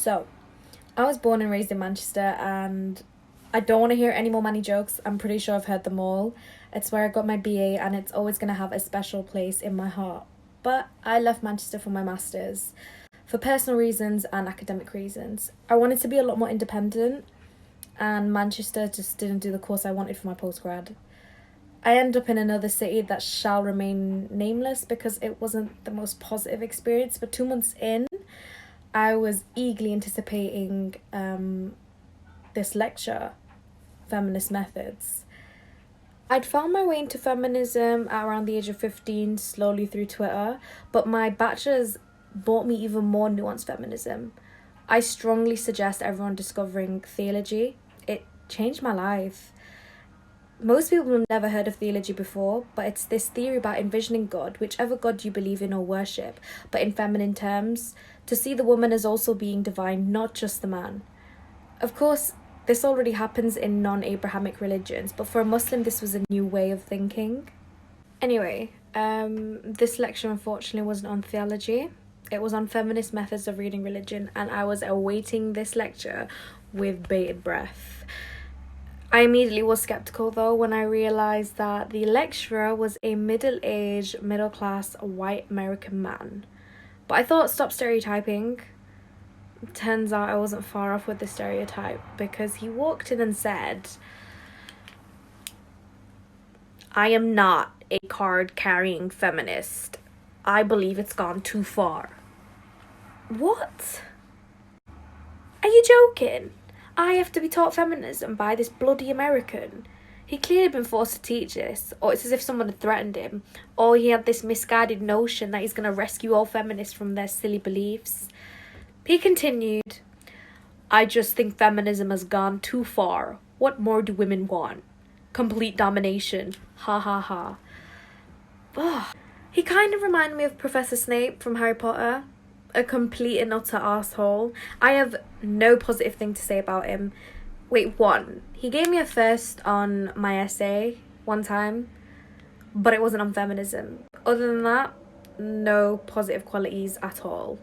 So, I was born and raised in Manchester, and I don't want to hear any more Manny jokes. I'm pretty sure I've heard them all. It's where I got my BA, and it's always going to have a special place in my heart. But I left Manchester for my masters for personal reasons and academic reasons. I wanted to be a lot more independent, and Manchester just didn't do the course I wanted for my postgrad. I ended up in another city that shall remain nameless because it wasn't the most positive experience. But 2 months in, I was eagerly anticipating this lecture, Feminist Methods. I'd found my way into feminism at around the age of 15, slowly through Twitter, but my bachelor's brought me even more nuanced feminism. I strongly suggest everyone discovering theology. It changed my life. Most people have never heard of theology before, but it's this theory about envisioning God, whichever God you believe in or worship, but in feminine terms, to see the woman as also being divine, not just the man. Of course, this already happens in non-Abrahamic religions, but for a Muslim, this was a new way of thinking. Anyway, this lecture unfortunately wasn't on theology. It was on feminist methods of reading religion, and I was awaiting this lecture with bated breath. I immediately was skeptical though when I realised that the lecturer was a middle-aged, middle-class, white American man. But I thought, stop stereotyping. Turns out I wasn't far off with the stereotype, because he walked in and said, "I am not a card-carrying feminist. I believe it's gone too far." What? Are you joking? I have to be taught feminism by this bloody American. He clearly been forced to teach this, or it's as if someone had threatened him, or he had this misguided notion that he's going to rescue all feminists from their silly beliefs. He continued, "I just think feminism has gone too far. What more do women want? Complete domination. Ha ha ha." Ugh. He kind of reminded me of Professor Snape from Harry Potter. A complete and utter arsehole. I have no positive thing to say about him. Wait, one, he gave me a first on my essay one time, but it wasn't on feminism. Other than that, no positive qualities at all.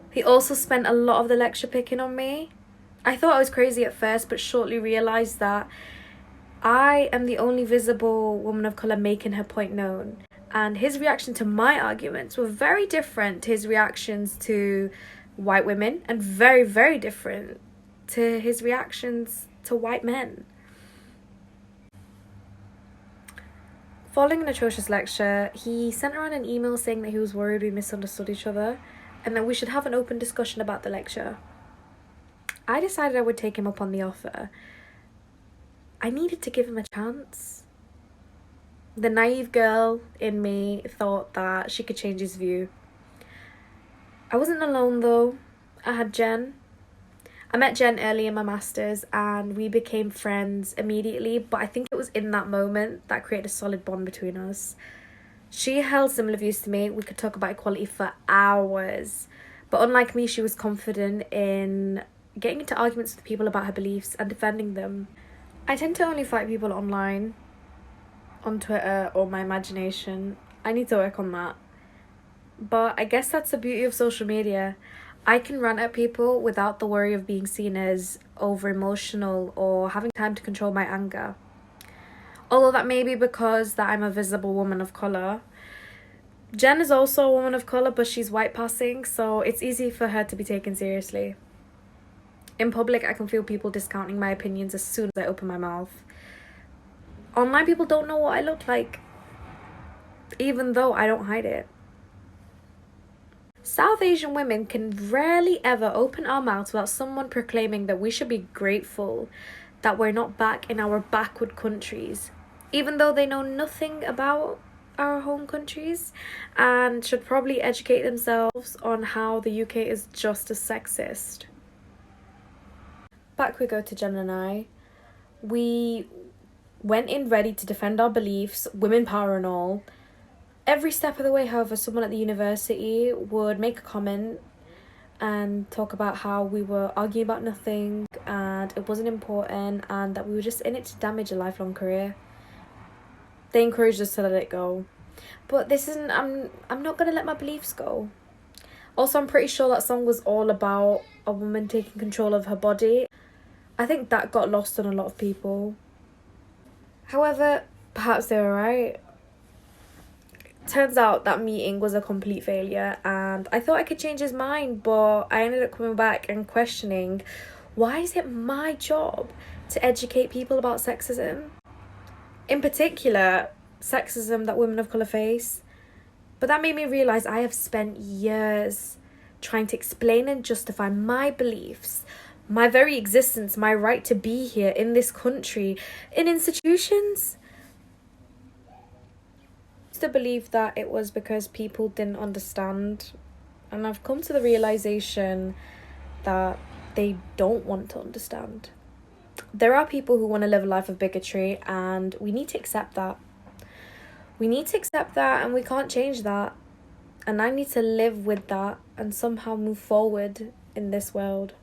He also spent a lot of the lecture picking on me. I thought I was crazy at first, but shortly realised that I am the only visible woman of colour making her point known. And his reaction to my arguments were very different to his reactions to white women, and very, very different to his reactions to white men. Following an atrocious lecture, he sent around an email saying that he was worried we misunderstood each other and that we should have an open discussion about the lecture. I decided I would take him up on the offer. I needed to give him a chance. The naive girl in me thought that she could change his view. I wasn't alone though. I had Jen. I met Jen early in my masters and we became friends immediately, but I think it was in that moment that created a solid bond between us. She held similar views to me. We could talk about equality for hours, but unlike me, she was confident in getting into arguments with people about her beliefs and defending them. I tend to only fight people online, on Twitter, or my imagination. I need to work on that. But I guess that's the beauty of social media. I can rant at people without the worry of being seen as over emotional or having time to control my anger. Although that may be because that I'm a visible woman of colour. Jen is also a woman of colour, but she's white passing, so it's easy for her to be taken seriously. In public, I can feel people discounting my opinions as soon as I open my mouth. Online people don't know what I look like, even though I don't hide it. South Asian women can rarely ever open our mouths without someone proclaiming that we should be grateful that we're not back in our backward countries, even though they know nothing about our home countries and should probably educate themselves on how the UK is just as sexist. Back we go to Jen and I. We went in ready to defend our beliefs, women power and all. Every step of the way, however, someone at the university would make a comment and talk about how we were arguing about nothing and it wasn't important and that we were just in it to damage a lifelong career. They encouraged us to let it go. But this isn't, I'm not going to let my beliefs go. Also, I'm pretty sure that song was all about a woman taking control of her body. I think that got lost on a lot of people. However, perhaps they were right. Turns out that meeting was a complete failure, and I thought I could change his mind, but I ended up coming back and questioning, why is it my job to educate people about sexism? In particular, sexism that women of colour face. But that made me realise I have spent years trying to explain and justify my beliefs, my very existence, my right to be here in this country, in institutions. To believe that it was because people didn't understand, and I've come to the realization that they don't want to understand. There are people who want to live a life of bigotry, and we need to accept that. We need to accept that, and we can't change that. And I need to live with that and somehow move forward in this world.